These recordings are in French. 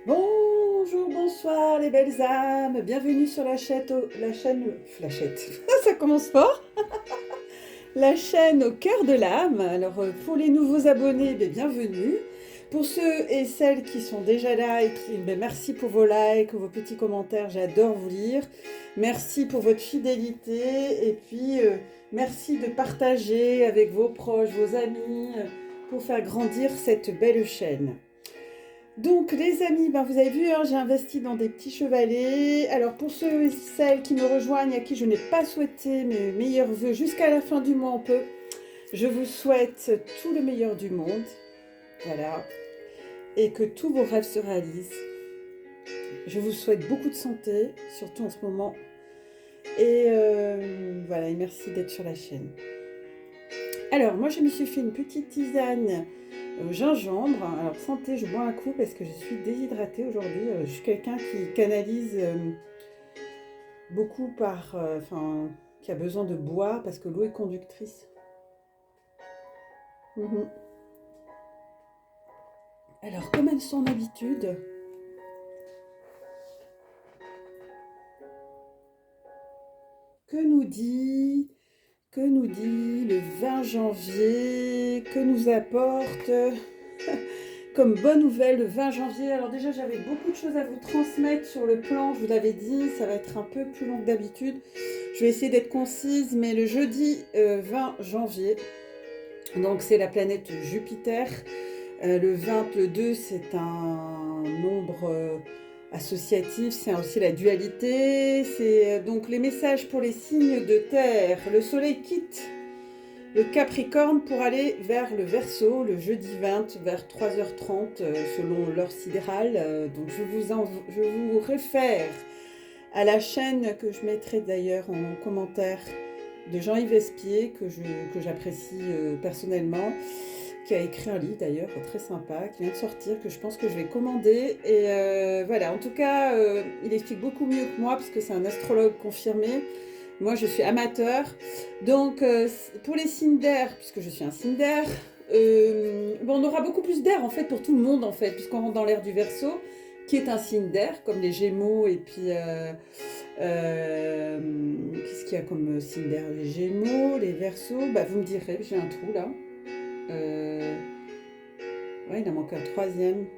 Bonjour, bonsoir les belles âmes, bienvenue sur la chaîne, ça commence fort, la chaîne au cœur de l'âme. Alors pour les nouveaux abonnés, bienvenue. Pour ceux et celles qui sont déjà là merci pour vos likes, vos petits commentaires, j'adore vous lire. Merci pour votre fidélité et puis merci de partager avec vos proches, vos amis, pour faire grandir cette belle chaîne. Donc les amis, vous avez vu, j'ai investi dans des petits chevalets. Alors pour ceux et celles qui me rejoignent, à qui je n'ai pas souhaité mes meilleurs voeux jusqu'à la fin du mois, je vous souhaite tout le meilleur du monde. Voilà. Et que tous vos rêves se réalisent. Je vous souhaite beaucoup de santé, surtout en ce moment. Et voilà, et merci d'être sur la chaîne. Alors, moi, je me suis fait une petite tisane au gingembre. Alors, santé, je bois un coup parce que je suis déshydratée aujourd'hui. Je suis quelqu'un qui canalise beaucoup qui a besoin de boire parce que l'eau est conductrice. Mhm. Alors, comme à son habitude, que nous dit le 20 janvier, que nous apporte comme bonne nouvelle le 20 janvier. Alors déjà, j'avais beaucoup de choses à vous transmettre sur le plan, je vous l'avais dit, ça va être un peu plus long que d'habitude. Je vais essayer d'être concise, mais le jeudi 20 janvier, donc c'est la planète Jupiter. Le 22, c'est un nombre associatif, c'est aussi la dualité. C'est donc les messages pour les signes de terre. Le soleil quitte le Capricorne pour aller vers le Verseau le jeudi 20 vers 3h30 selon l'heure sidérale. Donc je vous réfère à la chaîne que je mettrai d'ailleurs en commentaire de Jean-Yves Espier que j'apprécie personnellement, qui a écrit un livre d'ailleurs très sympa, qui vient de sortir, que je pense que je vais commander. Et voilà, en tout cas, il explique beaucoup mieux que moi, puisque c'est un astrologue confirmé. Moi, je suis amateur. Donc, pour les signes d'air, puisque je suis un signe d'air, on aura beaucoup plus d'air, en fait, pour tout le monde, en fait, puisqu'on rentre dans l'ère du Verseau, qui est un signe d'air, comme les Gémeaux, et puis... qu'est-ce qu'il y a comme signe d'air? Les Gémeaux, les Verseaux, vous me direz, j'ai un trou, là. Ouais, il en manque un troisième.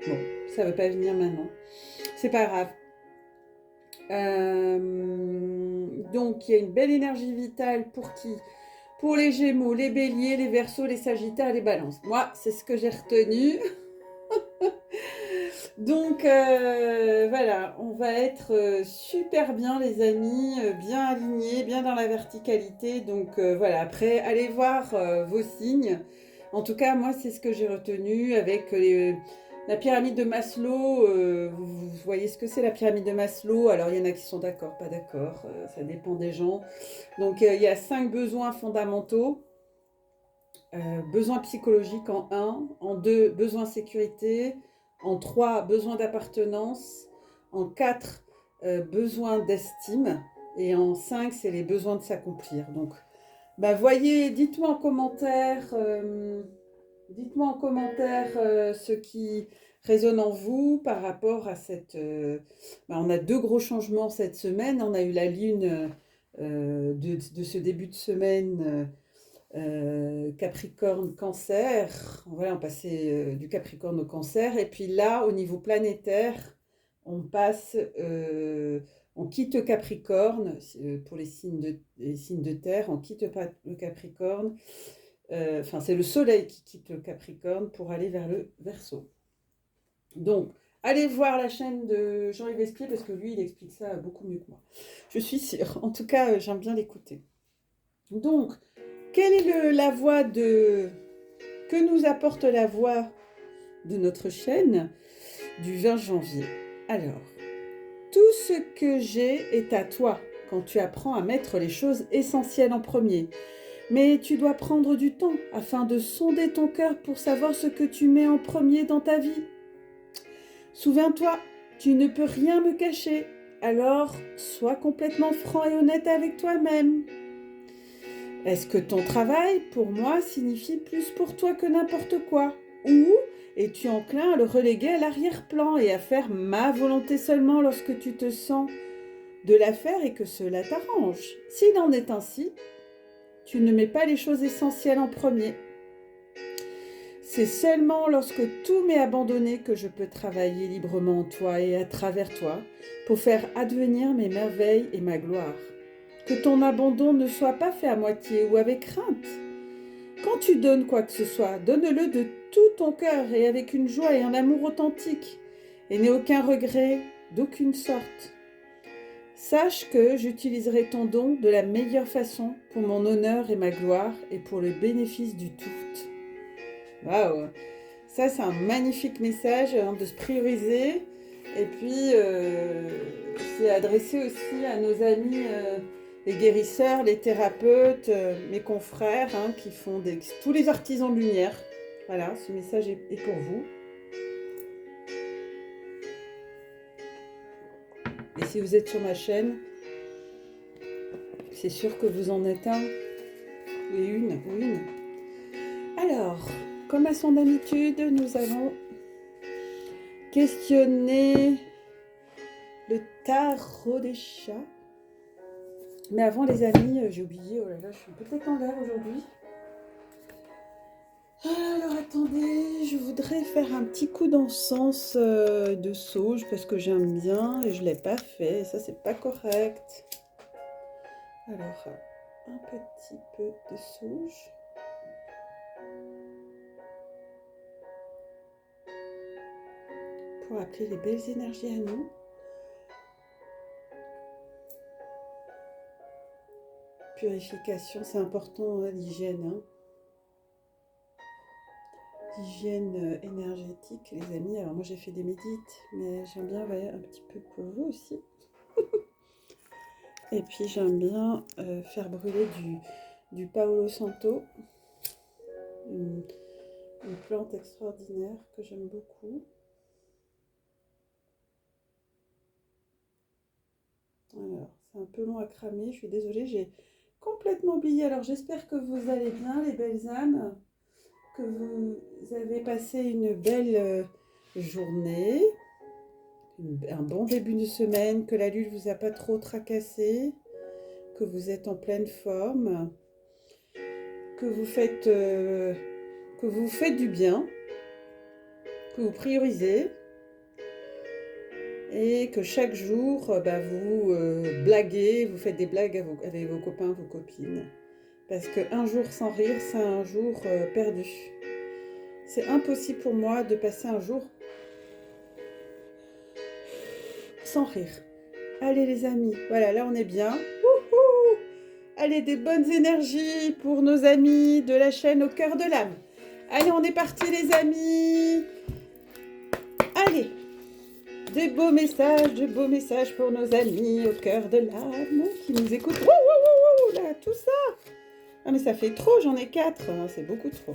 Bon, ça ne veut pas venir maintenant. C'est pas grave. Donc, il y a une belle énergie vitale pour qui? Pour les Gémeaux, les Béliers, les Verseaux, les Sagittaires, les Balances. Moi, c'est ce que j'ai retenu. Donc, voilà, on va être super bien, les amis, bien alignés, bien dans la verticalité. Donc, voilà, après, allez voir vos signes. En tout cas, moi, c'est ce que j'ai retenu avec la pyramide de Maslow. Vous voyez ce que c'est la pyramide de Maslow? Alors, il y en a qui sont d'accord, pas d'accord, ça dépend des gens. Donc, il y a 5 besoins fondamentaux. Besoin psychologique en 1, en 2, besoin sécurité, en 3, besoin d'appartenance, en 4, besoin d'estime, et en 5, c'est les besoins de s'accomplir. Donc, voyez, dites-moi en commentaire ce qui résonne en vous par rapport à cette... on a 2 gros changements cette semaine. On a eu la lune de ce début de semaine Capricorne, Cancer. Voilà, on passait du Capricorne au Cancer. Et puis là, au niveau planétaire, on passe, on quitte le Capricorne pour les signes de terre. On quitte le Capricorne. C'est le Soleil qui quitte le Capricorne pour aller vers le Verseau. Donc, allez voir la chaîne de Jean-Yves Espier parce que lui, il explique ça beaucoup mieux que moi. Je suis sûre. En tout cas, j'aime bien l'écouter. Donc, quelle est la voix que nous apporte la voix de notre chaîne du 20 janvier? Alors, tout ce que j'ai est à toi quand tu apprends à mettre les choses essentielles en premier. Mais tu dois prendre du temps afin de sonder ton cœur pour savoir ce que tu mets en premier dans ta vie. Souviens-toi, tu ne peux rien me cacher, alors sois complètement franc et honnête avec toi-même. Est-ce que ton travail, pour moi, signifie plus pour toi que n'importe quoi? Ou es-tu enclin à le reléguer à l'arrière-plan et à faire ma volonté seulement lorsque tu te sens de la faire et que cela t'arrange? S'il en est ainsi, tu ne mets pas les choses essentielles en premier. C'est seulement lorsque tout m'est abandonné que je peux travailler librement en toi et à travers toi pour faire advenir mes merveilles et ma gloire. Que ton abandon ne soit pas fait à moitié ou avec crainte. Quand tu donnes quoi que ce soit, donne-le de tout ton cœur et avec une joie et un amour authentique, et n'aie aucun regret d'aucune sorte. Sache que j'utiliserai ton don de la meilleure façon pour mon honneur et ma gloire et pour le bénéfice du tout. Waouh! Ça, c'est un magnifique message de se prioriser. Et puis, c'est adressé aussi à nos amis, les guérisseurs, les thérapeutes, mes confrères qui font tous les artisans de lumière. Voilà, ce message est pour vous. Et si vous êtes sur ma chaîne, c'est sûr que vous en êtes un ou une. Alors, comme à son habitude, nous allons questionner le tarot des chats. Mais avant, les amis, j'ai oublié, oh là là, je suis peut-être en l'air aujourd'hui. Alors attendez, je voudrais faire un petit coup d'encens de sauge parce que j'aime bien et je ne l'ai pas fait. Et ça, c'est pas correct. Alors, un petit peu de sauge. Pour appeler les belles énergies à nous. Purification, c'est important, l'hygiène. L'hygiène énergétique, les amis. Alors moi j'ai fait des médites, mais j'aime bien un petit peu pour vous aussi. Et puis j'aime bien faire brûler du Palo Santo, une plante extraordinaire que j'aime beaucoup. Alors, c'est un peu long à cramer, je suis désolée, j'ai complètement oublié. Alors j'espère que vous allez bien, les belles âmes, que vous avez passé une belle journée, un bon début de semaine, que la lune ne vous a pas trop tracassé, que vous êtes en pleine forme, que vous faites du bien, que vous priorisez et que chaque jour, vous blaguez, vous faites des blagues avec vos copains, vos copines. Parce qu'un jour sans rire, c'est un jour perdu. C'est impossible pour moi de passer un jour sans rire. Allez les amis, voilà, là on est bien. Wouhou! Allez, des bonnes énergies pour nos amis de la chaîne Au Cœur de l'Âme. Allez, on est parti les amis. Allez, de beaux messages pour nos amis Au Cœur de l'Âme qui nous écoutent. Wouh, là, tout ça. Ah mais ça fait trop, j'en ai 4, c'est beaucoup trop.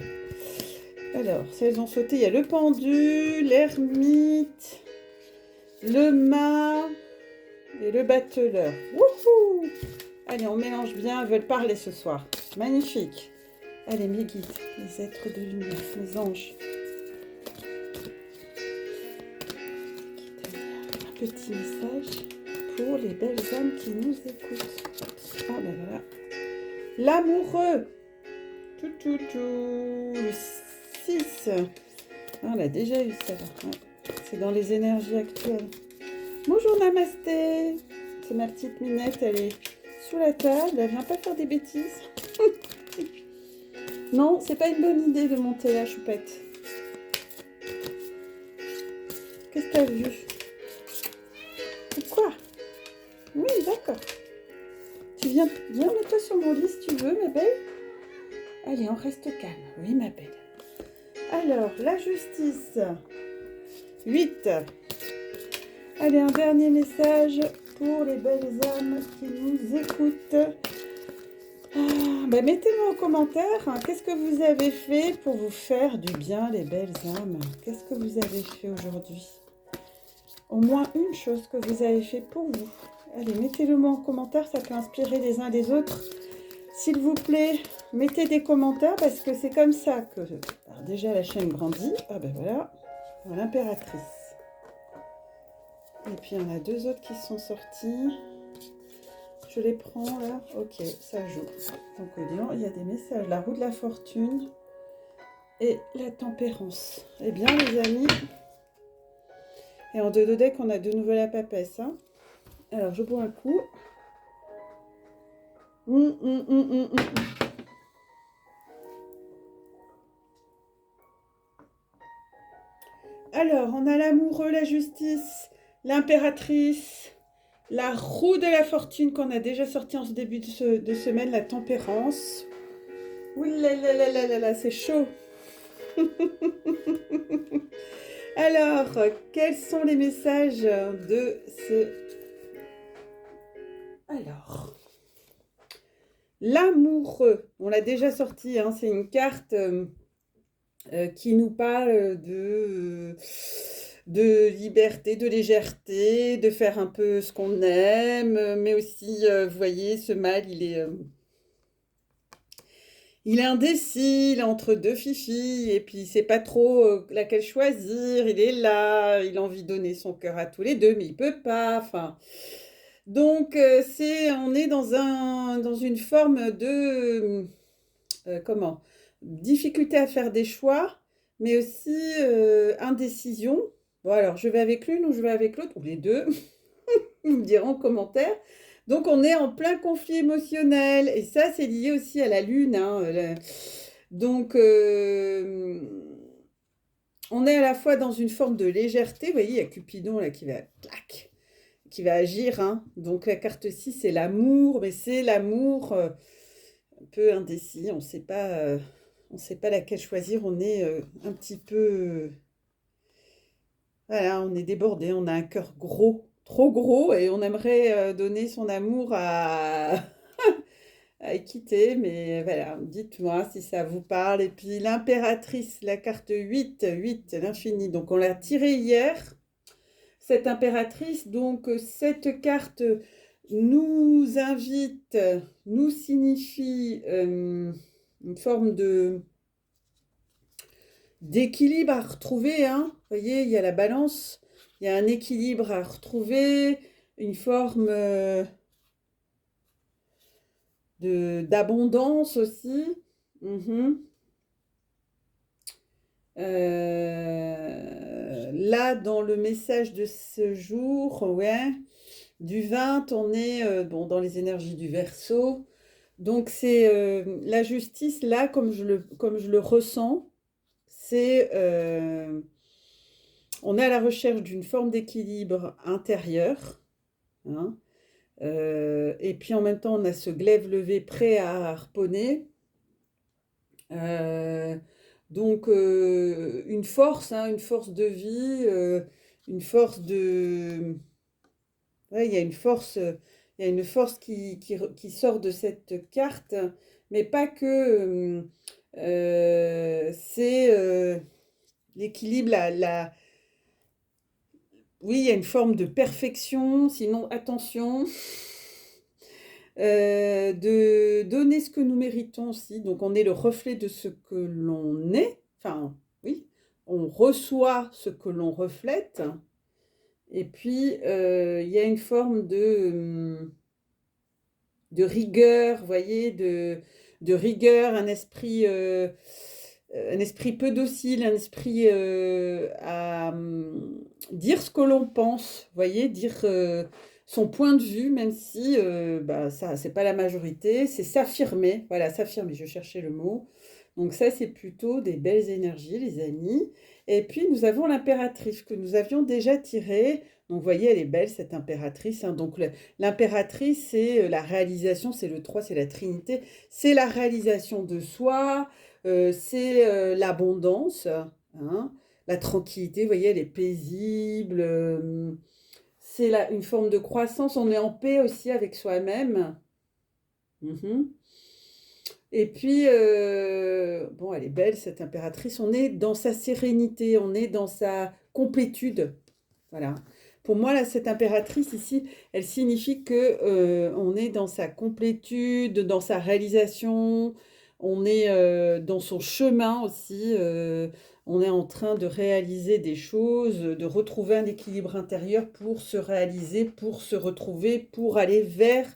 Alors, si elles ont sauté, il y a le pendu, l'ermite, le mât et le battleur. Wouhou! Allez, on mélange bien, elles veulent parler ce soir. Magnifique. Allez, mes guides, les êtres de lumière, mes anges. Un petit message pour les belles âmes qui nous écoutent. Ah ben voilà. L'amoureux. Le 6. Ah, on l'a déjà eu ça. Ouais. C'est dans les énergies actuelles. Bonjour Namasté. C'est ma petite Minette, elle est sous la table. Elle vient pas faire des bêtises. Non, c'est pas une bonne idée de monter la choupette. Qu'est-ce que t'as vu? Quoi? Oui, d'accord. Tu viens mets-toi sur mon lit si tu veux, ma belle. Allez, on reste calme. Oui, ma belle. Alors, la justice. 8. Allez, un dernier message pour les belles âmes qui nous écoutent. Mettez-moi en commentaire, qu'est-ce que vous avez fait pour vous faire du bien, les belles âmes? Qu'est-ce que vous avez fait aujourd'hui? Au moins une chose que vous avez fait pour vous. Allez, mettez-le moi en commentaire, ça peut inspirer les uns les autres. S'il vous plaît, Mettez des commentaires parce que c'est comme ça que... Alors déjà, la chaîne grandit. Ah ben voilà, l'impératrice. Et puis, il y en a deux autres qui sont sortis. Je les prends là. Ok, ça joue. Donc, il y a des messages. La roue de la fortune et la tempérance. Eh bien, les amis... Et en deux deck, on a de nouveau la papesse. Hein. Alors, je bois un coup. Alors, on a l'amoureux, la justice, l'impératrice, la roue de la fortune qu'on a déjà sorti en ce début de semaine, la tempérance. Ouh là là là là là là, c'est chaud. Alors, quels sont les messages de ce... Alors, l'amoureux, on l'a déjà sorti, hein, c'est une carte qui nous parle de liberté, de légèreté, de faire un peu ce qu'on aime, mais aussi, vous voyez, ce mâle, il est indécis, il est entre deux filles, et puis il sait pas trop laquelle choisir, il est là, il a envie de donner son cœur à tous les deux, mais il peut pas, enfin... Donc, on est dans une forme de... comment? Difficulté à faire des choix, mais aussi indécision. Bon, alors, je vais avec l'une ou je vais avec l'autre, ou les deux, ils me diront en commentaire. Donc, on est en plein conflit émotionnel, et ça, c'est lié aussi à la lune. Hein, Donc, on est à la fois dans une forme de légèreté. Vous voyez, il y a Cupidon là qui va, clac, qui va agir. Hein. Donc, la carte 6, c'est l'amour, mais c'est l'amour un peu indécis. On ne sait pas laquelle choisir. On est un petit peu... voilà, on est débordé. On a un cœur gros, trop gros, et on aimerait donner son amour à équiter. Mais voilà, dites-moi si ça vous parle. Et puis l'impératrice, la carte 8, 8, l'infini. Donc on l'a tirée hier, cette impératrice. Donc cette carte nous invite, nous signifie une forme d'équilibre à retrouver. Hein. Vous voyez, il y a la balance, il y a un équilibre à retrouver, une forme d'abondance aussi. Là, dans le message de ce jour, ouais, du 20, on est bon, dans les énergies du Verseau. Donc, c'est la justice, là, comme je le ressens, c'est... on est à la recherche d'une forme d'équilibre intérieur. Hein, et puis, en même temps, on a ce glaive levé prêt à harponner. Donc, une force, hein, une force de vie, une force de... Ouais, il y a une force qui sort de cette carte, mais pas que... c'est l'équilibre, oui, il y a une forme de perfection, sinon, attention, de donner ce que nous méritons aussi. Donc, on est le reflet de ce que l'on est. Enfin, oui, on reçoit ce que l'on reflète. Et puis, il y a une forme de rigueur, vous voyez, de rigueur, un esprit peu docile, un esprit à dire ce que l'on pense, vous voyez, dire son point de vue, même si bah, ça, c'est pas la majorité, c'est s'affirmer, voilà, s'affirmer, je cherchais le mot. Donc ça, c'est plutôt des belles énergies, les amis. Et puis, nous avons l'impératrice que nous avions déjà tirée. Donc, vous voyez, elle est belle, cette impératrice. Hein. Donc, l'impératrice, c'est la réalisation, c'est le 3, c'est la Trinité. C'est la réalisation de soi, c'est l'abondance, hein, la tranquillité. Vous voyez, elle est paisible. C'est une forme de croissance. On est en paix aussi avec soi-même. Et puis, bon, elle est belle, cette impératrice. On est dans sa sérénité, on est dans sa complétude. Voilà. Pour moi, là, cette impératrice ici, elle signifie que on est dans sa complétude, dans sa réalisation. On est dans son chemin aussi. On est en train de réaliser des choses, de retrouver un équilibre intérieur pour se réaliser, pour se retrouver, pour aller vers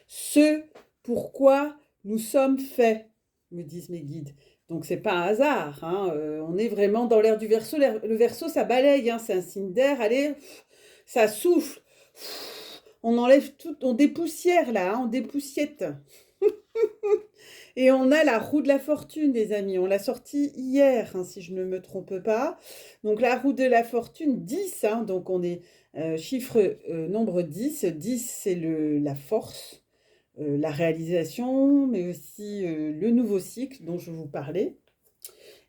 ce pourquoi nous sommes faits, me disent mes guides. Donc c'est pas un hasard, hein, on est vraiment dans l'ère du Verseau. Le Verseau, ça balaye, hein, c'est un signe d'air. Allez, ça souffle. On enlève tout, on dépoussière là, hein, on dépoussiette. Et on a la roue de la fortune, les amis. On l'a sortie hier, hein, si je ne me trompe pas. Donc la roue de la fortune, 10. Hein, donc on est chiffre nombre 10. 10, c'est la force, la réalisation, mais aussi le nouveau cycle dont je vous parlais.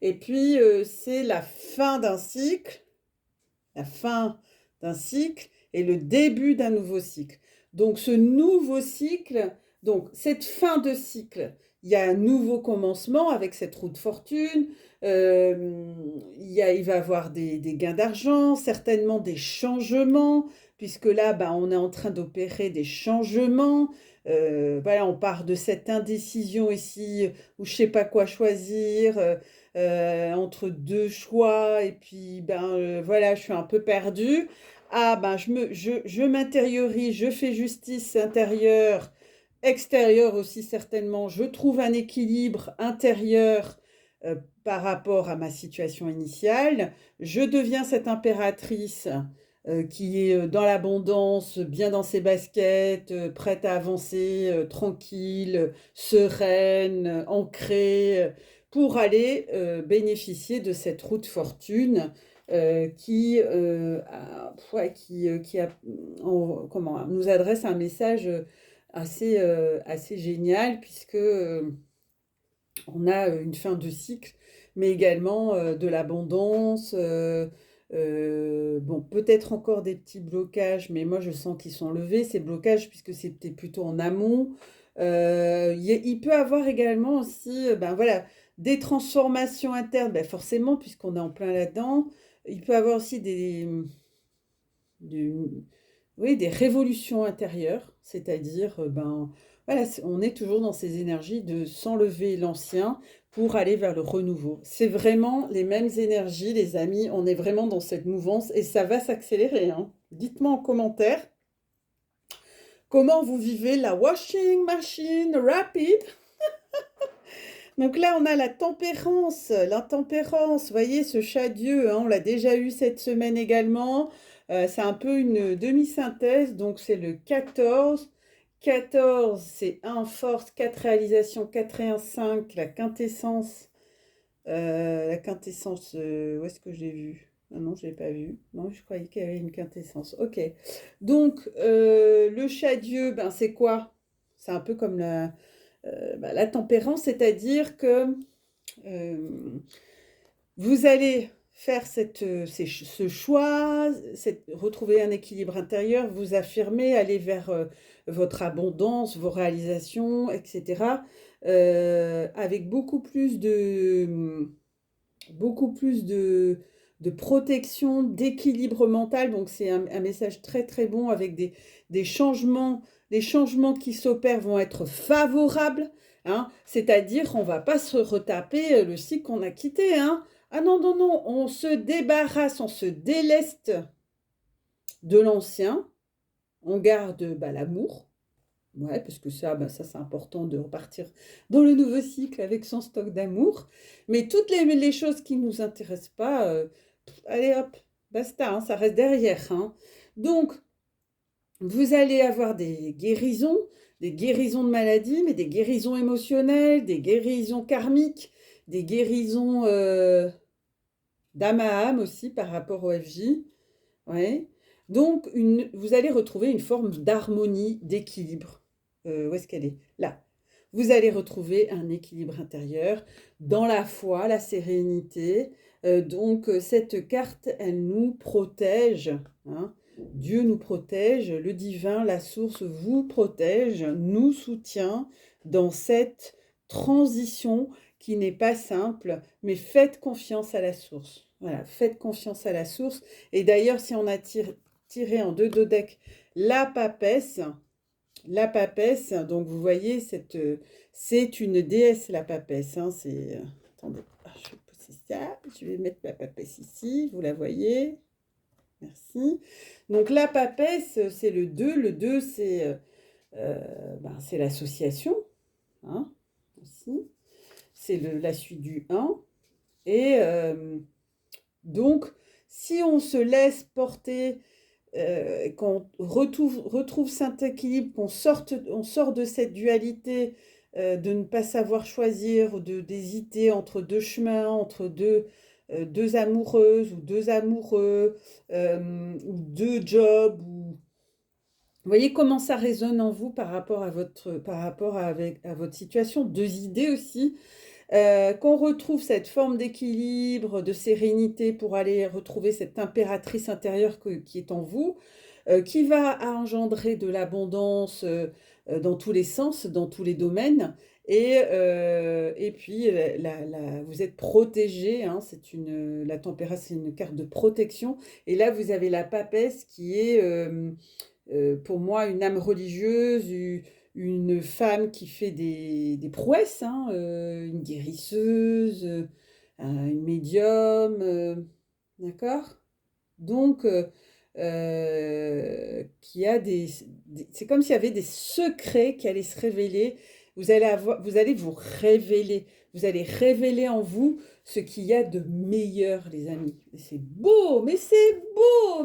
Et puis, c'est la fin d'un cycle. La fin d'un cycle et le début d'un nouveau cycle. Donc ce nouveau cycle, donc cette fin de cycle, il y a un nouveau commencement avec cette roue de fortune, il va y avoir des gains d'argent, certainement des changements, puisque là, on est en train d'opérer des changements. Voilà, on part de cette indécision ici, où je ne sais pas quoi choisir, entre deux choix, et puis voilà, je suis un peu perdue. Ah je m'intériorise, je fais justice intérieure, extérieure aussi certainement. Je trouve un équilibre intérieur par rapport à ma situation initiale. Je deviens cette impératrice qui est dans l'abondance, bien dans ses baskets, prête à avancer, tranquille, sereine, ancrée, pour aller bénéficier de cette route fortune qui nous adresse un message assez génial, puisque on a une fin de cycle, mais également de l'abondance. Bon, peut-être encore des petits blocages, mais moi je sens qu'ils sont levés, ces blocages, puisque c'était plutôt en amont. Il peut avoir également aussi, voilà, des transformations internes, forcément, puisqu'on est en plein là-dedans. Il peut avoir aussi des, oui, des révolutions intérieures, c'est-à-dire, voilà, on est toujours dans ces énergies de s'enlever l'ancien pour aller vers le renouveau. C'est vraiment les mêmes énergies, les amis, on est vraiment dans cette mouvance et ça va s'accélérer, hein. Dites-moi en commentaire comment vous vivez la washing machine rapide. Donc là, on a la tempérance, vous voyez, ce chat Dieu, hein, on l'a déjà eu cette semaine également. C'est un peu une demi-synthèse, donc c'est le 14. 14, c'est 1 force, 4 réalisations, 4 et 1, 5, la quintessence. Où est-ce que je l'ai vu? Ah non, je ne l'ai pas vu. Non, je croyais qu'il y avait une quintessence. Ok. Donc, le chat Dieu, c'est quoi? C'est un peu comme la tempérance, c'est-à-dire que vous allez faire ce choix, retrouver un équilibre intérieur, vous affirmer, aller vers votre abondance, vos réalisations, etc. Avec beaucoup plus de protection, d'équilibre mental. Donc c'est un message très très bon, avec des changements. Les changements qui s'opèrent vont être favorables, hein, c'est-à-dire on ne va pas se retaper le cycle qu'on a quitté, hein. Ah non, non, non, on se débarrasse, on se déleste de l'ancien, on garde l'amour. Ouais, parce que ça c'est important de repartir dans le nouveau cycle avec son stock d'amour. Mais toutes les choses qui ne nous intéressent pas, allez hop, basta, hein, ça reste derrière, hein. Donc, vous allez avoir des guérisons de maladies, mais des guérisons émotionnelles, des guérisons karmiques, des guérisons d'âme à âme aussi par rapport au FJ. Ouais. Donc, vous allez retrouver une forme d'harmonie, d'équilibre. Où est-ce qu'elle est? Là. Vous allez retrouver un équilibre intérieur dans la foi, la sérénité. Donc, cette carte, elle nous protège, hein. Dieu nous protège, le divin, la source vous protège, nous soutient dans cette transition qui n'est pas simple, mais faites confiance à la source. Voilà, faites confiance à la source. Et d'ailleurs, si on a tiré en 2 dodecs la papesse, la papesse, donc vous voyez, c'est une déesse, la papesse. Hein, attendez, je vais pousser ça. Je vais mettre la papesse ici, vous la voyez. Merci. Donc la papesse, c'est le 2. Le 2, c'est l'association. Hein, aussi. C'est la suite du 1. Et donc, si on se laisse porter, qu'on retrouve cet équilibre, on sort de cette dualité de ne pas savoir choisir ou d'hésiter entre deux chemins, entre deux amoureuses ou deux amoureux, ou deux jobs. Vous voyez comment ça résonne en vous par rapport à votre situation, deux idées aussi. Qu'on retrouve cette forme d'équilibre, de sérénité pour aller retrouver cette impératrice intérieure qui est en vous, qui va engendrer de l'abondance dans tous les sens, dans tous les domaines. Et puis, vous êtes protégé, hein, la tempérance, c'est une carte de protection. Et là, vous avez la papesse qui est, pour moi, une âme religieuse, une femme qui fait des prouesses, hein, une guérisseuse, une médium, d'accord? Donc, qui a c'est comme s'il y avait des secrets qui allaient se révéler. Vous allez vous révéler. Vous allez révéler en vous ce qu'il y a de meilleur, les amis. Et c'est beau, mais c'est beau,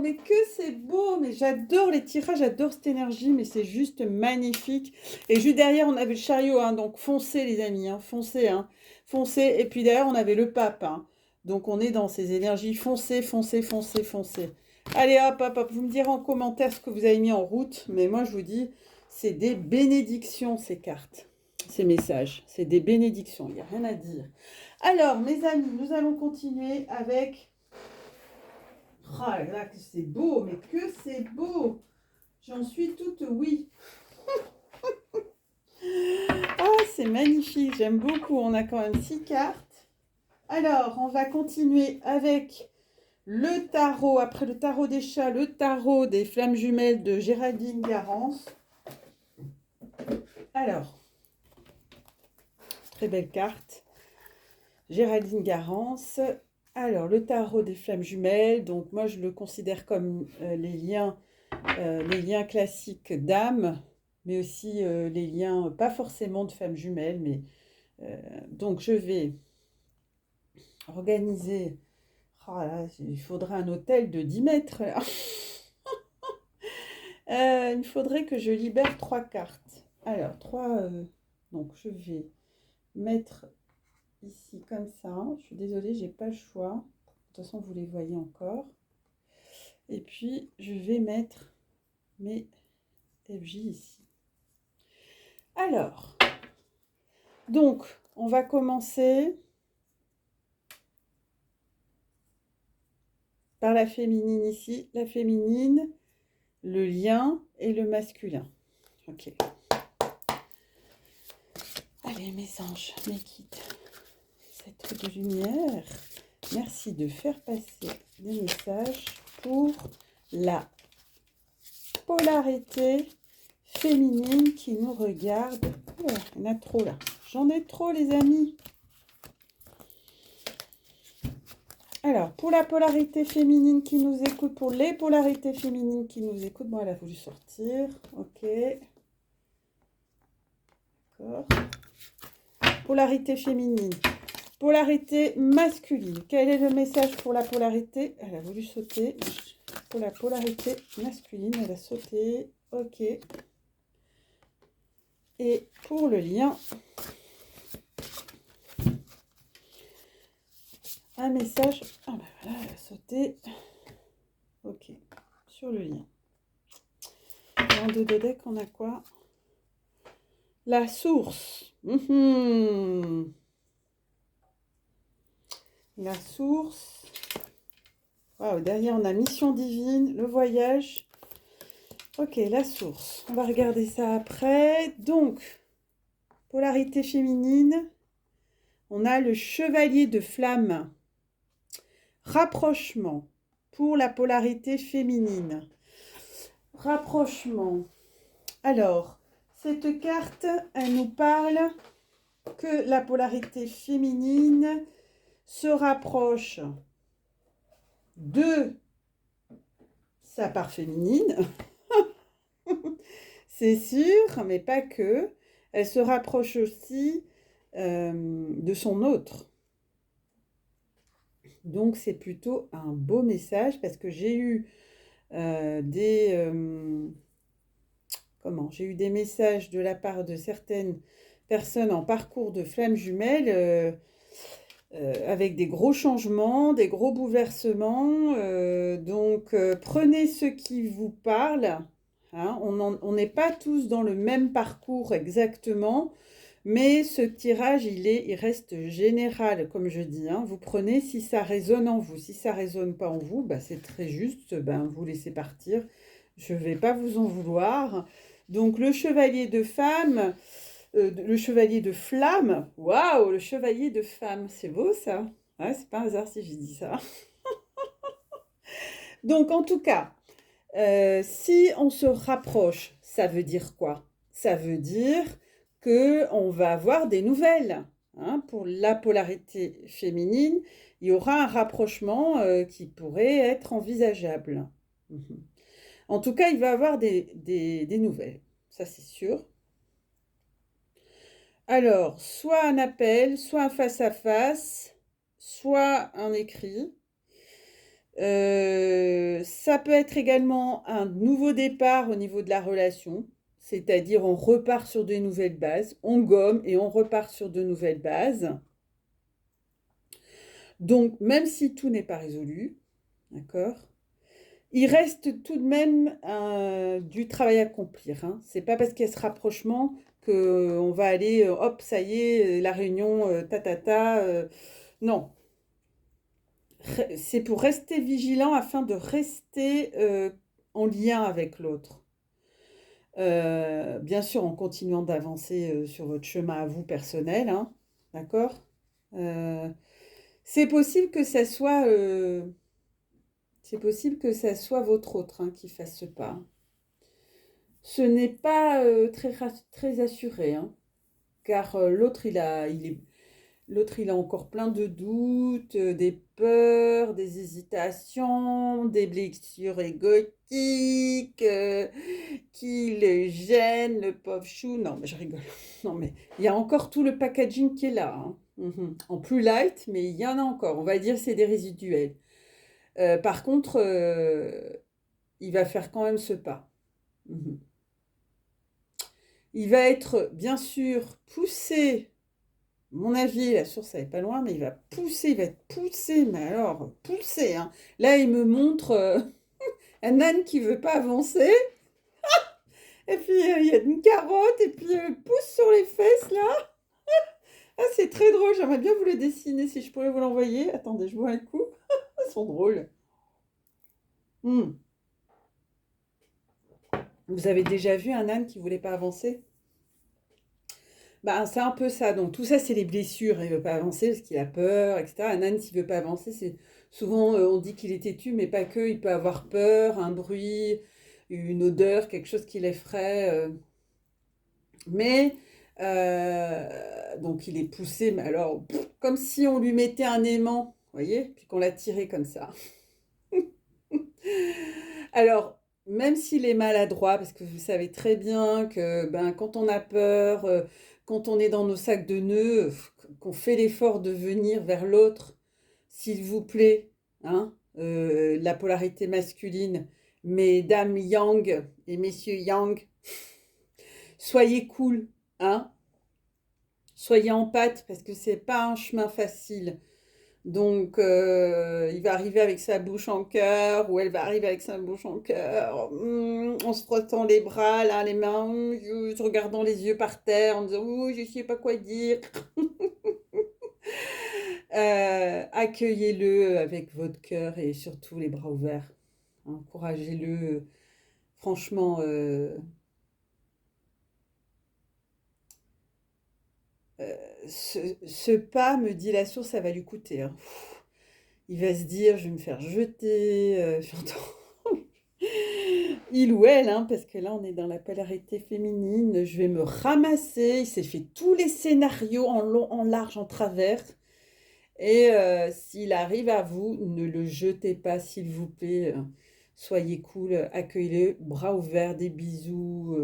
mais j'adore les tirages, j'adore cette énergie, mais c'est juste magnifique. Et juste derrière, on avait le chariot, hein, donc foncez, les amis, hein, foncez, hein, foncez. Et puis derrière, on avait le pape, hein. Donc on est dans ces énergies, foncez, foncez, foncez, foncez. Allez, hop, hop, hop, vous me direz en commentaire ce que vous avez mis en route, mais moi, je vous dis, c'est des bénédictions, ces cartes, ces messages. C'est des bénédictions, il n'y a rien à dire. Alors, mes amis, nous allons continuer avec... Oh là, que c'est beau, mais que c'est beau. J'en suis toute oui. Ah, c'est magnifique, j'aime beaucoup. On a quand même 6 cartes. Alors, on va continuer avec... le tarot, après le tarot des chats, le tarot des flammes jumelles de Géraldine Garance. Alors, très belle carte. Géraldine Garance. Alors, le tarot des flammes jumelles. Donc, moi, je le considère comme les liens classiques d'âme, mais aussi les liens, pas forcément de flammes jumelles, mais... donc, je vais organiser... Oh là, il faudra un hôtel de 10 mètres. Il faudrait que je libère 3 cartes. Alors, 3... donc, je vais mettre ici comme ça. Je suis désolée, j'ai pas le choix. De toute façon, vous les voyez encore. Et puis, je vais mettre mes FJ ici. Alors, donc, on va commencer par la féminine ici. La féminine, le lien et le masculin. Ok. Allez, mes anges, mes guides, cette de lumière, merci de faire passer des messages pour la polarité féminine qui nous regarde. Oh, il y en a trop là. J'en ai trop, les amis. Alors, pour la polarité féminine qui nous écoute, pour les polarités féminines qui nous écoutent, bon, elle a voulu sortir. Ok. D'accord. Polarité féminine. Polarité masculine. Quel est le message pour la polarité? Elle a voulu sauter. Pour la polarité masculine, elle a sauté. Ok. Et pour le lien, un message. Ah ben voilà, elle a sauté. Ok. Sur le lien. Dans deux decks, on a quoi? La source. La source. Wow, derrière, on a mission divine, le voyage. Ok, la source. On va regarder ça après. Donc, polarité féminine. On a le chevalier de flamme. Rapprochement pour la polarité féminine. Rapprochement. Alors, Cette carte, elle nous parle que la polarité féminine se rapproche de sa part féminine, c'est sûr, mais pas que. Elle se rapproche aussi de son autre. Donc c'est plutôt un beau message parce que j'ai eu j'ai eu des messages de la part de certaines personnes en parcours de flammes jumelles avec des gros changements, des gros bouleversements. Donc prenez ce qui vous parle. Hein, on n'est pas tous dans le même parcours exactement, mais ce tirage, il reste général, comme je dis. Hein. Vous prenez si ça résonne en vous. Si ça résonne pas en vous, bah, c'est très juste, vous laissez partir. Je ne vais pas vous en vouloir. Donc le chevalier de femme, le chevalier de flamme, waouh, le chevalier de femme, c'est beau ça. Ouais, c'est pas un hasard si je dis ça. Donc en tout cas, si on se rapproche, ça veut dire quoi? Ça veut dire qu'on va avoir des nouvelles. Hein, pour la polarité féminine, il y aura un rapprochement qui pourrait être envisageable. En tout cas, il va y avoir des nouvelles, ça c'est sûr. Alors, soit un appel, soit un face-à-face, soit un écrit. Ça peut être également un nouveau départ au niveau de la relation, c'est-à-dire on repart sur de nouvelles bases, on gomme et on repart sur de nouvelles bases. Donc, même si tout n'est pas résolu, d'accord, il reste tout de même du travail à accomplir. Hein. C'est pas parce qu'il y a ce rapprochement qu'on va aller, hop, ça y est, la réunion, non, c'est pour rester vigilant afin de rester en lien avec l'autre. Bien sûr, en continuant d'avancer sur votre chemin à vous personnel, hein, d'accord. C'est possible que ça soit, votre autre hein, qui fasse ce pas. Ce n'est pas très assuré, hein, car l'autre il a encore plein de doutes, des peurs, des hésitations, des blessures égotiques qui le gênent, le pauvre chou. Non, mais je rigole. Non, mais il y a encore tout le packaging qui est là. Hein. En plus light, mais il y en a encore. On va dire que c'est des résiduels. Par contre, il va faire quand même ce pas. Il va être, bien sûr, poussé. Mon avis, la source, elle est pas loin, mais il va être poussé, mais alors, poussé. Hein. Là, il me montre un âne qui veut pas avancer, et puis il y a une carotte, et puis pousse sur les fesses, là. Ah, c'est très drôle, j'aimerais bien vous le dessiner, si je pourrais vous l'envoyer. Attendez, je bois un coup. Ils sont drôles. Vous avez déjà vu un âne qui voulait pas avancer? Bah, c'est un peu ça. Donc, tout ça, c'est les blessures. Il veut pas avancer parce qu'il a peur, etc. Un âne, s'il veut pas avancer, c'est souvent, on dit qu'il est têtu, mais pas que. Il peut avoir peur, un bruit, une odeur, quelque chose qui l'effraie. Mais, donc, il est poussé, mais alors, comme si on lui mettait un aimant, vous voyez, puis qu'on l'a tiré comme ça. Alors, même s'il est maladroit, parce que vous savez très bien que quand on a peur, quand on est dans nos sacs de nœuds, qu'on fait l'effort de venir vers l'autre, s'il vous plaît, hein, la polarité masculine, mesdames Yang et messieurs Yang, soyez cool, hein, soyez en pâte, parce que c'est pas un chemin facile. Donc, il va arriver avec sa bouche en cœur, ou elle va arriver avec sa bouche en cœur, en se frottant les bras, là, les mains, se regardant les yeux par terre, en disant, je ne sais pas quoi dire. Accueillez-le avec votre cœur et surtout les bras ouverts. Encouragez-le. Franchement, ce pas, me dit la source, ça va lui coûter. Hein. Il va se dire, je vais me faire jeter. J'entends. Il ou elle, hein, parce que là, on est dans la polarité féminine. Je vais me ramasser. Il s'est fait tous les scénarios en long, en large, en travers. Et s'il arrive à vous, ne le jetez pas, s'il vous plaît. Soyez cool, accueillez-le, bras ouverts, des bisous.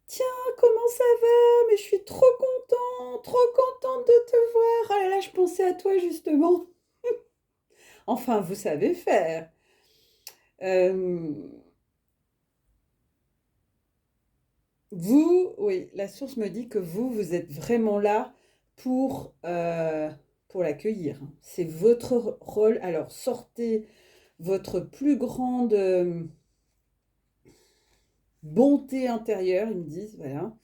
Tiens, comment ça va? Mais je suis trop contente de te voir. Ah là là, je pensais à toi justement. Enfin, vous savez faire. Euh, oui, la source me dit que vous êtes vraiment là pour l'accueillir. C'est votre rôle. Alors, sortez votre plus grande bonté intérieure, ils me disent, voilà.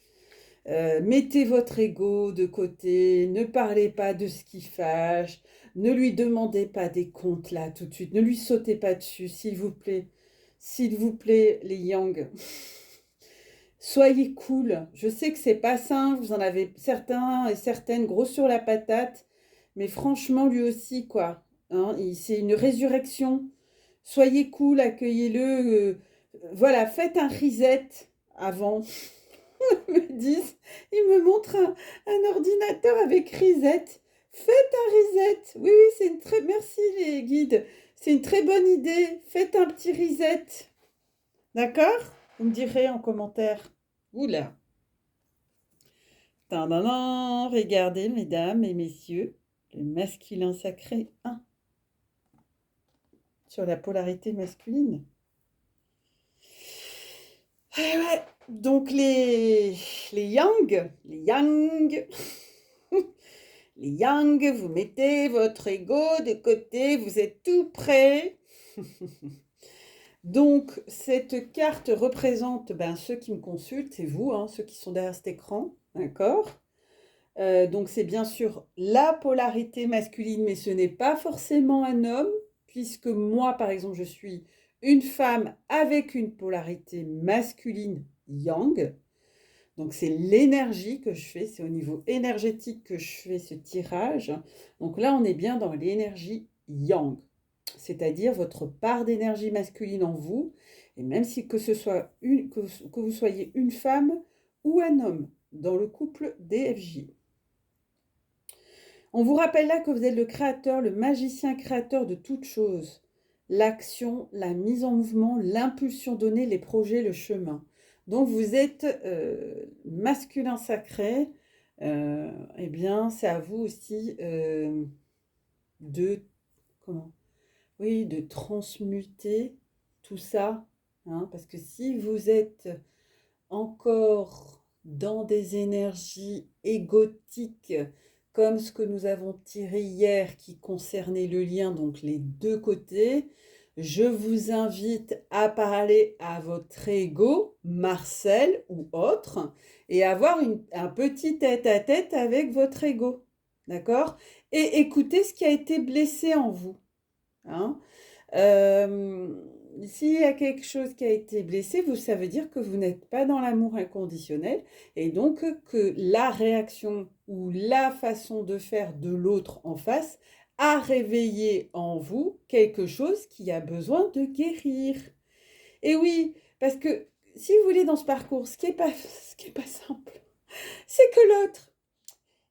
Mettez votre ego de côté, ne parlez pas de ce qui fâche, ne lui demandez pas des comptes là tout de suite, ne lui sautez pas dessus, s'il vous plaît. S'il vous plaît, les Yang. Soyez cool. Je sais que c'est pas simple, vous en avez certains et certaines gros sur la patate, mais franchement, lui aussi, quoi. Hein, c'est une résurrection. Soyez cool, accueillez-le. Voilà, faites un reset avant. Ils me disent, ils me montrent un ordinateur avec reset. Faites un reset. Oui, oui, c'est une très... Merci les guides. C'est une très bonne idée. Faites un petit reset. D'accord? Vous me direz en commentaire. Oula. Tadadam, regardez, mesdames et messieurs, le masculin sacré 1 sur la polarité masculine. Eh ouais, donc les yang, les yang, vous mettez votre ego de côté, vous êtes tout prêt. Donc, cette carte représente ceux qui me consultent, c'est vous, hein, ceux qui sont derrière cet écran, d'accord? Donc, c'est bien sûr la polarité masculine, mais ce n'est pas forcément un homme, puisque moi, par exemple, je suis une femme avec une polarité masculine yang. Donc, c'est l'énergie que je fais, c'est au niveau énergétique que je fais ce tirage. Donc là, on est bien dans l'énergie yang, c'est-à-dire votre part d'énergie masculine en vous, et même si que ce soit que vous soyez une femme ou un homme dans le couple DFJ. On vous rappelle là que vous êtes le créateur, le magicien créateur de toutes choses. L'action, la mise en mouvement, l'impulsion donnée, les projets, le chemin. Donc vous êtes masculin sacré. Eh bien, c'est à vous aussi de comment? Oui, de transmuter tout ça, hein, parce que si vous êtes encore dans des énergies égotiques, comme ce que nous avons tiré hier qui concernait le lien, donc les deux côtés, je vous invite à parler à votre ego, Marcel ou autre, et avoir un petit tête-à-tête avec votre ego, d'accord? Et écoutez ce qui a été blessé en vous, hein. S'il y a quelque chose qui a été blessé, ça veut dire que vous n'êtes pas dans l'amour inconditionnel et donc que la réaction ou la façon de faire de l'autre en face a réveillé en vous quelque chose qui a besoin de guérir. Et oui, parce que si vous voulez dans ce parcours, ce qui est pas simple, c'est que l'autre,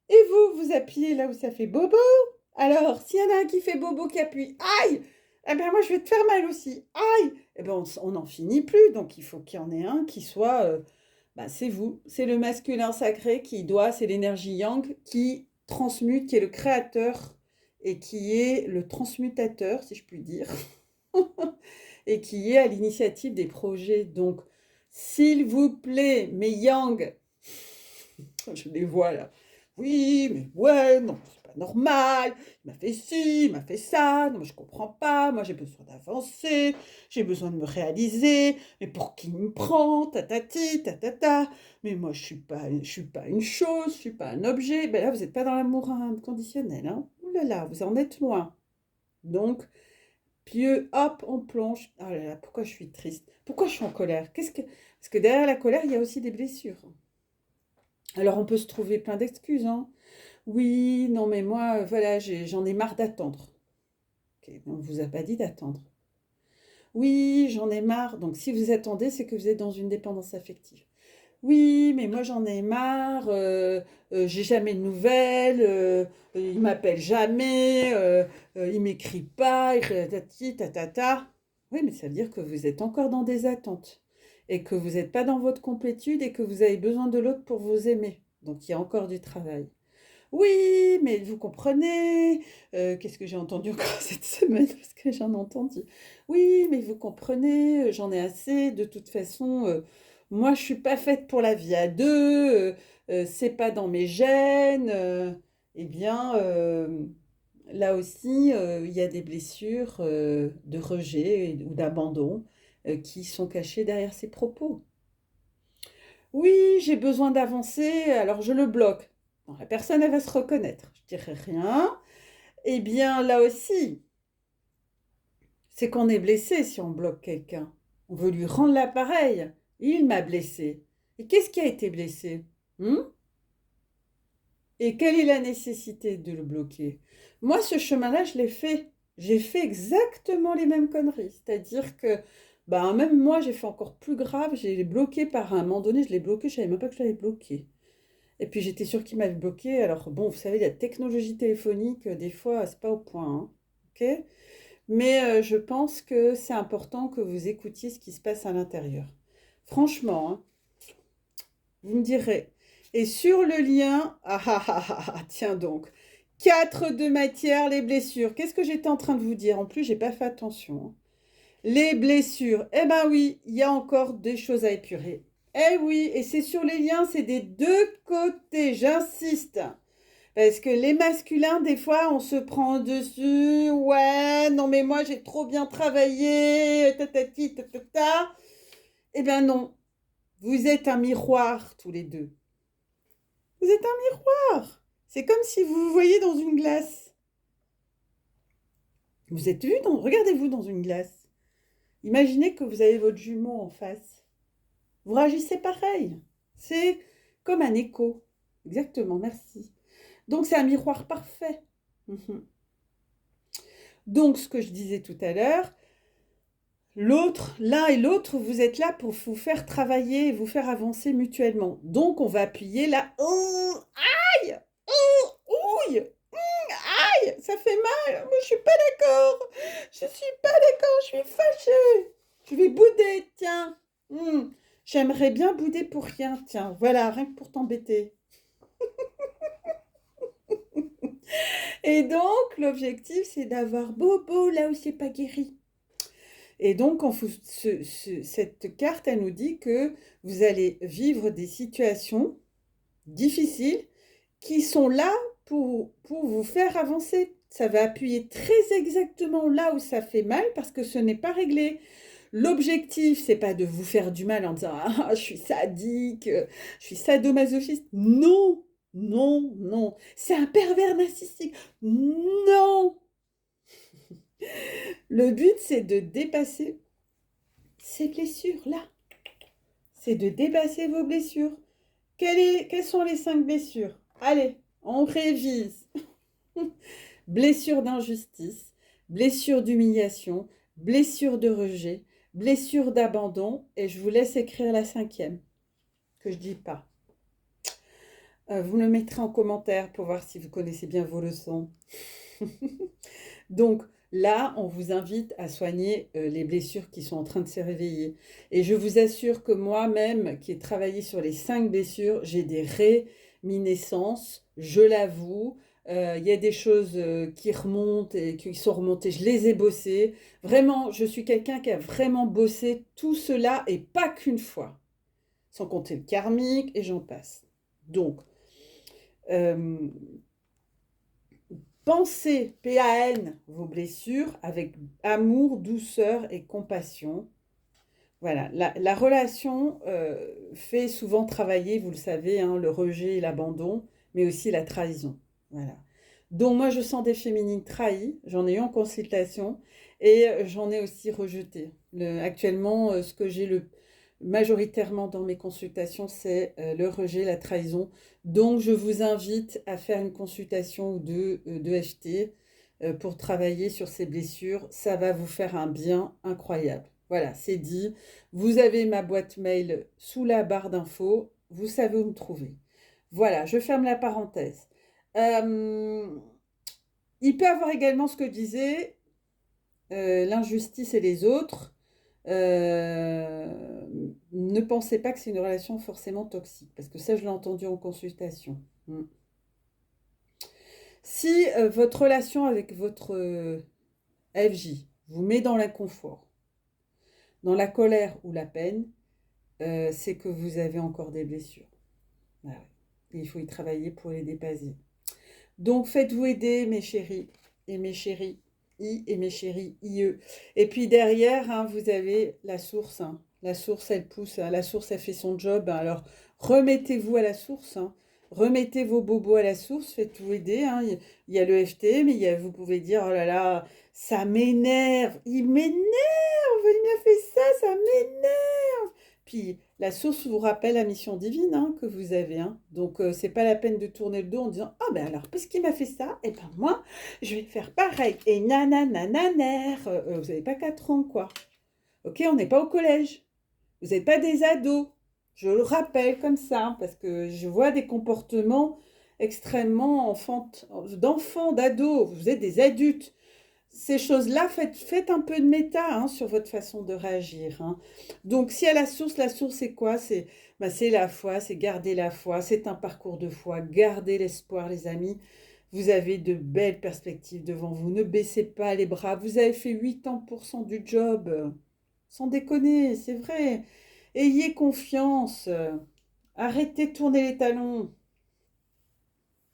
et vous appuyez là où ça fait bobo. Alors, s'il y en a un qui fait bobo qui appuie, aïe! Eh bien, moi, je vais te faire mal aussi. Aïe! Eh bien, on n'en finit plus. Donc, il faut qu'il y en ait un qui soit... c'est vous. C'est le masculin sacré qui doit, c'est l'énergie yang qui transmute, qui est le créateur et qui est le transmutateur, si je puis dire, et qui est à l'initiative des projets. Donc, s'il vous plaît, mes yang, je les vois là. Oui, mais ouais, non, c'est pas normal. Il m'a fait ci, il m'a fait ça. Non, mais je comprends pas. Moi, j'ai besoin d'avancer. J'ai besoin de me réaliser. Mais pour qui me prend? Tatati, tatata. Mais moi, je suis pas une chose. Je suis pas un objet. Ben là, vous n'êtes pas dans l'amour inconditionnel, hein. Ouh là là, vous en êtes loin. Donc, pieux, hop, on plonge. Ah là là, pourquoi je suis triste? Pourquoi je suis en colère? Parce que derrière la colère, il y a aussi des blessures. Alors on peut se trouver plein d'excuses, hein. Oui, non mais moi, voilà, j'en ai marre d'attendre. Ok, on ne vous a pas dit d'attendre. Oui, j'en ai marre. Donc si vous attendez, c'est que vous êtes dans une dépendance affective. Oui, mais moi j'en ai marre, j'ai jamais de nouvelles, il m'appelle jamais, il m'écrit pas, tatati, tatata. Oui, mais ça veut dire que vous êtes encore dans des attentes et que vous n'êtes pas dans votre complétude et que vous avez besoin de l'autre pour vous aimer. Donc il y a encore du travail. Oui, mais vous comprenez, qu'est-ce que j'ai entendu encore cette semaine? Parce que j'en ai entendu. Oui, mais vous comprenez, j'en ai assez. De toute façon, moi, je suis pas faite pour la vie à deux. C'est pas dans mes gènes. Eh bien, là aussi, il y a des blessures de rejet ou d'abandon qui sont cachées derrière ces propos. Oui, j'ai besoin d'avancer, alors je le bloque. Bon, la personne, elle va se reconnaître. Je dirai rien. Eh bien, là aussi, c'est qu'on est blessé si on bloque quelqu'un. On veut lui rendre l'appareil. Il m'a blessé. Et qu'est-ce qui a été blessé? Hmm. Et quelle est la nécessité de le bloquer? Moi, ce chemin-là, je l'ai fait. J'ai fait exactement les mêmes conneries. C'est-à-dire que, bah, même moi, j'ai fait encore plus grave. J'ai bloqué par un moment donné, je l'ai bloqué, je savais même pas que je l'avais bloqué. Et puis j'étais sûre qu'il m'avait bloqué. Alors bon, vous savez, la technologie téléphonique, des fois, c'est pas au point, hein. Ok? Mais je pense que c'est important que vous écoutiez ce qui se passe à l'intérieur. Franchement, hein, vous me direz. Et sur le lien, tiens donc, 4 de matière, les blessures. Qu'est-ce que j'étais en train de vous dire? En plus, j'ai pas fait attention, hein. Les blessures. Eh ben oui, il y a encore des choses à épurer. Eh oui, et c'est sur les liens, c'est des deux côtés, j'insiste. Parce que les masculins, des fois, on se prend dessus. Ouais, non, mais moi, j'ai trop bien travaillé. Tatati, tatata. Eh bien, non. Vous êtes un miroir, tous les deux. Vous êtes un miroir. C'est comme si vous vous voyez dans une glace. Vous êtes vu dans... Regardez-vous dans une glace. Imaginez que vous avez votre jumeau en face. Vous réagissez pareil. C'est comme un écho. Exactement, merci. Donc, c'est un miroir parfait. Donc, ce que je disais tout à l'heure, l'autre, l'un et l'autre, vous êtes là pour vous faire travailler et vous faire avancer mutuellement. Donc, on va appuyer là. Oh, aïe! Oh, ouille! Aïe! Ça fait mal! Moi, je suis pas d'accord! Je suis pas d'accord, je suis fâchée! Je vais bouder, tiens! J'aimerais bien bouder pour rien, tiens. Voilà, rien que pour t'embêter. Et donc, l'objectif, c'est d'avoir bobo là où c'est pas guéri. Et donc, cette carte, elle nous dit que vous allez vivre des situations difficiles qui sont là pour vous faire avancer. Ça va appuyer très exactement là où ça fait mal parce que ce n'est pas réglé. L'objectif, c'est pas de vous faire du mal en disant ah, je suis sadique, je suis sadomasochiste. Non, non, non. C'est un pervers narcissique. Non. Le but, c'est de dépasser ces blessures-là. C'est de dépasser vos blessures. Quelles sont les 5 blessures? Allez, on révise. Blessure d'injustice, blessure d'humiliation, blessure de rejet, blessure d'abandon, et je vous laisse écrire la 5e, que je ne dis pas. Vous me le mettrez en commentaire pour voir si vous connaissez bien vos leçons. Donc là, on vous invite à soigner les blessures qui sont en train de se réveiller. Et je vous assure que moi-même, qui ai travaillé sur les 5 blessures, j'ai des réminiscences, je l'avoue. Il y a des choses qui remontent et qui sont remontées. Je les ai bossées. Vraiment, je suis quelqu'un qui a vraiment bossé tout cela et pas qu'une fois. Sans compter le karmique et j'en passe. Donc, pensez, PAN, vos blessures avec amour, douceur et compassion. Voilà, la relation fait souvent travailler, vous le savez, hein, le rejet et l'abandon, mais aussi la trahison. Voilà. Donc moi, je sens des féminines trahies, j'en ai eu en consultation et j'en ai aussi rejeté. Actuellement, ce que j'ai majoritairement dans mes consultations, c'est le rejet, la trahison. Donc je vous invite à faire une consultation ou deux d'EFT pour travailler sur ces blessures. Ça va vous faire un bien incroyable. Voilà, c'est dit. Vous avez ma boîte mail sous la barre d'infos. Vous savez où me trouver. Voilà, je ferme la parenthèse. Il peut avoir également ce que je disais, l'injustice et les autres. Ne pensez pas que c'est une relation forcément toxique, parce que ça, je l'ai entendu en consultation. Si votre relation avec votre FJ vous met dans l'inconfort, dans la colère ou la peine, c'est que vous avez encore des blessures. Ah ouais. Et il faut y travailler pour les dépasser. Donc, faites-vous aider, mes chéris et mes chéris I et mes chéris IE. Et puis derrière, hein, vous avez la source. Hein. La source, elle pousse. Hein. La source, elle fait son job. Hein. Alors, remettez-vous à la source. Hein. Remettez vos bobos à la source. Faites-vous aider. Hein. Il y a le FT, mais vous pouvez dire, oh là là, ça m'énerve. Il m'énerve. Il m'a fait ça, ça m'énerve. Puis la source vous rappelle la mission divine hein, que vous avez. Hein. Donc, c'est pas la peine de tourner le dos en disant ah ben alors, parce qu'il m'a fait ça, et ben moi, je vais faire pareil. Et nananananer. Vous n'avez pas 4 ans, quoi. Ok, on n'est pas au collège. Vous n'êtes pas des ados. Je le rappelle comme ça, hein, parce que je vois des comportements extrêmement d'enfants, d'ados. Vous êtes des adultes. Ces choses-là, faites un peu de méta hein, sur votre façon de réagir. Hein. Donc, si à la source c'est quoi? C'est la foi, c'est garder la foi, c'est un parcours de foi. Gardez l'espoir, les amis. Vous avez de belles perspectives devant vous. Ne baissez pas les bras. Vous avez fait 80% du job. Sans déconner, c'est vrai. Ayez confiance. Arrêtez de tourner les talons.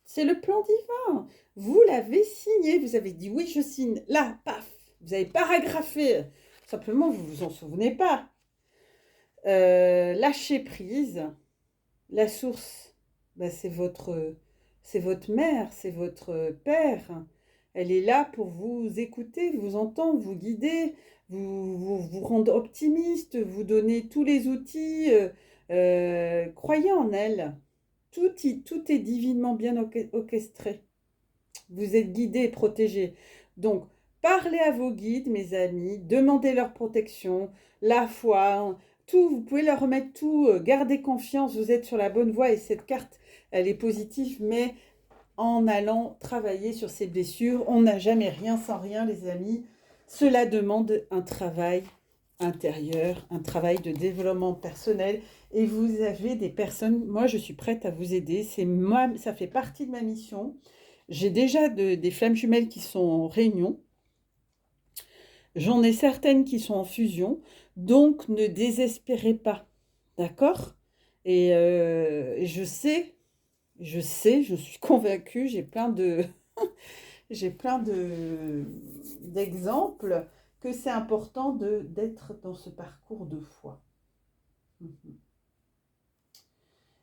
C'est le plan divin. Vous l'avez signé. Vous avez dit oui, je signe. Là, paf. Vous avez paragraphé. Simplement, vous ne vous en souvenez pas. Lâchez prise. La source, c'est votre mère, c'est votre père. Elle est là pour vous écouter, vous entendre, vous guider, vous rendre optimiste, vous donner tous les outils. Croyez en elle. Tout est divinement bien orchestré. Vous êtes guidés et protégés. Donc, parlez à vos guides, mes amis, demandez leur protection, la foi, tout, vous pouvez leur remettre tout, gardez confiance, vous êtes sur la bonne voie et cette carte, elle est positive, mais en allant travailler sur ces blessures, on n'a jamais rien sans rien, les amis. Cela demande un travail intérieur, un travail de développement personnel et vous avez des personnes, moi je suis prête à vous aider, ça fait partie de ma mission. J'ai déjà des flammes jumelles qui sont en réunion. J'en ai certaines qui sont en fusion. Donc, ne désespérez pas. D'accord? Et je suis convaincue, j'ai plein d'exemples que c'est important d'être dans ce parcours de foi.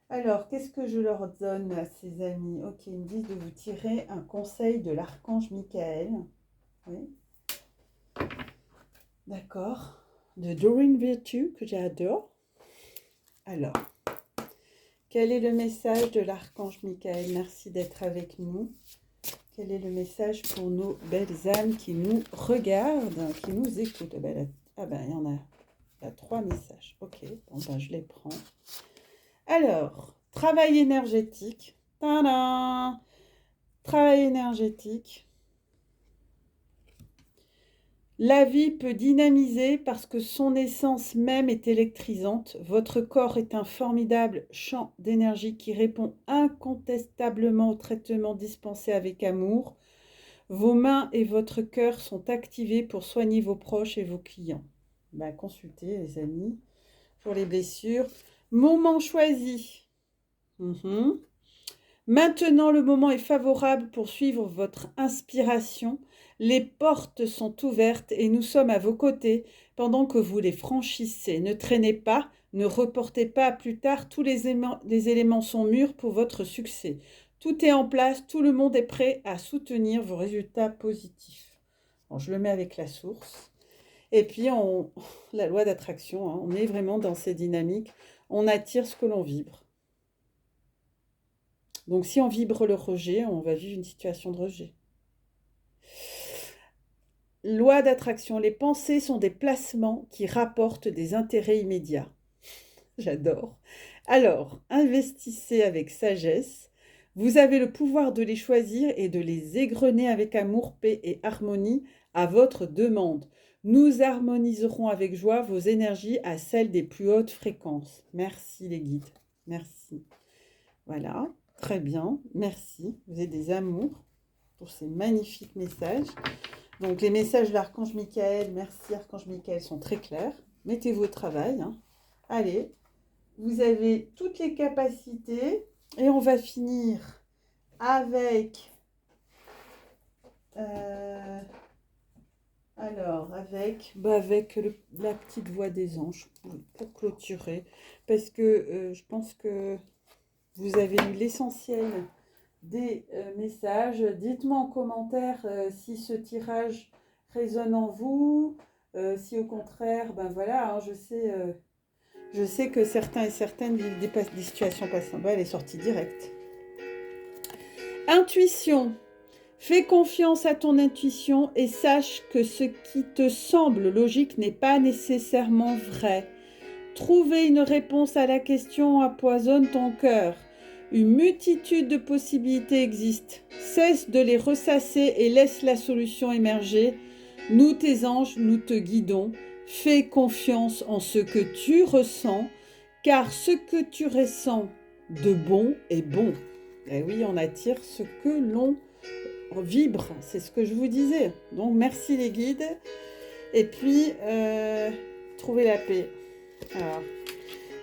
Alors, qu'est-ce que je leur donne à ces amis? Ok, ils me disent de vous tirer un conseil de l'archange Michael. Oui. D'accord. De Doreen Virtue, que j'adore. Alors, quel est le message de l'archange Michael? Merci d'être avec nous. Quel est le message pour nos belles âmes qui nous regardent, qui nous écoutent? Il y en a. Il y a 3 messages. Ok, je les prends. Alors, travail énergétique. Tadam! Travail énergétique. La vie peut dynamiser parce que son essence même est électrisante. Votre corps est un formidable champ d'énergie qui répond incontestablement au traitement dispensé avec amour. Vos mains et votre cœur sont activés pour soigner vos proches et vos clients. Consultez les amis pour les blessures. Moment choisi. Maintenant, le moment est favorable pour suivre votre inspiration. Les portes sont ouvertes et nous sommes à vos côtés pendant que vous les franchissez. Ne traînez pas, ne reportez pas à plus tard. Tous les éléments sont mûrs pour votre succès. Tout est en place, tout le monde est prêt à soutenir vos résultats positifs. Bon, je le mets avec la source. Et puis, la loi d'attraction, on est vraiment dans ces dynamiques. On attire ce que l'on vibre. Donc, si on vibre le rejet, on va vivre une situation de rejet. loi d'attraction, les pensées sont des placements qui rapportent des intérêts immédiats. J'adore. Alors, investissez avec sagesse. Vous avez le pouvoir de les choisir et de les égrener avec amour, paix et harmonie à votre demande. Nous harmoniserons avec joie vos énergies à celles des plus hautes fréquences. Merci les guides. Merci. Voilà, très bien. Merci. Vous êtes des amours pour ces magnifiques messages. Donc les messages de l'Archange Michael, merci Archange Michael, sont très clairs. Mettez-vous au travail. Hein. Allez, vous avez toutes les capacités. Et on va finir avec... avec la petite voix des anges pour clôturer. Parce que je pense que vous avez eu l'essentiel des messages. Dites-moi en commentaire si ce tirage résonne en vous. Si au contraire, ben voilà, hein, je sais que certains et certaines vivent des situations pas sympas. Elle est sortie directe. Intuition. Fais confiance à ton intuition et sache que ce qui te semble logique n'est pas nécessairement vrai. Trouver une réponse à la question empoisonne ton cœur. Une multitude de possibilités existent. Cesse de les ressasser et laisse la solution émerger. Nous, tes anges, nous te guidons. Fais confiance en ce que tu ressens, car ce que tu ressens de bon est bon. Et oui, on attire ce que l'on vibre, c'est ce que je vous disais. Donc, merci les guides. Et puis, trouver la paix. Alors,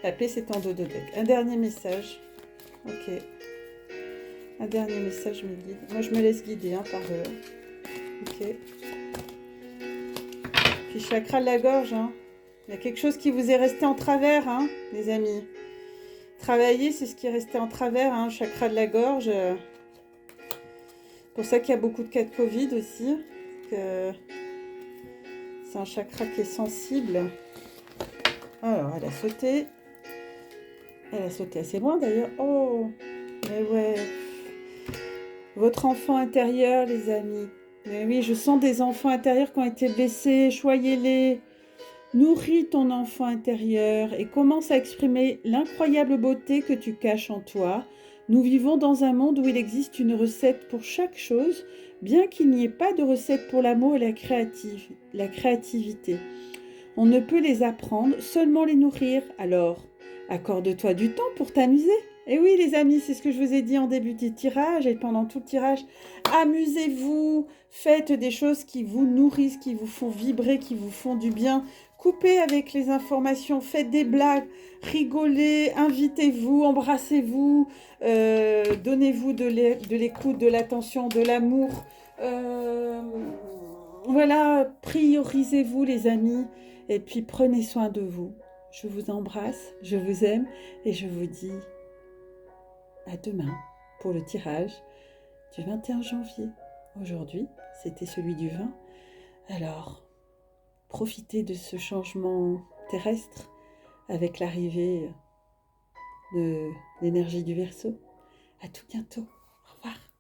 la paix, c'est en dos de deck. Un dernier message. Ok. Un dernier message, mes guides. Moi, je me laisse guider hein, par eux. Ok. Puis, chakra de la gorge. Hein. Il y a quelque chose qui vous est resté en travers, hein, les amis. Travailler, c'est ce qui est resté en travers. Hein, chakra de la gorge. C'est pour ça qu'il y a beaucoup de cas de Covid aussi. C'est un chakra qui est sensible. Alors, elle a sauté. Elle a sauté assez loin d'ailleurs. Oh, mais ouais. Votre enfant intérieur, les amis. Mais oui, je sens des enfants intérieurs qui ont été blessés. Choyez-les. Nourris ton enfant intérieur et commence à exprimer l'incroyable beauté que tu caches en toi. Nous vivons dans un monde où il existe une recette pour chaque chose, bien qu'il n'y ait pas de recette pour l'amour et la créativité. On ne peut les apprendre, seulement les nourrir. Alors, accorde-toi du temps pour t'amuser. Et oui, les amis, c'est ce que je vous ai dit en début du tirage et pendant tout le tirage. Amusez-vous, faites des choses qui vous nourrissent, qui vous font vibrer, qui vous font du bien. Coupez avec les informations, faites des blagues, rigolez, invitez-vous, embrassez-vous, donnez-vous de l'écoute, de l'attention, de l'amour. Voilà, priorisez-vous les amis et puis prenez soin de vous. Je vous embrasse, je vous aime et je vous dis à demain pour le tirage du 21 janvier. Aujourd'hui, c'était celui du 20. Alors, profitez de ce changement terrestre avec l'arrivée de l'énergie du Verseau. À tout bientôt. Au revoir.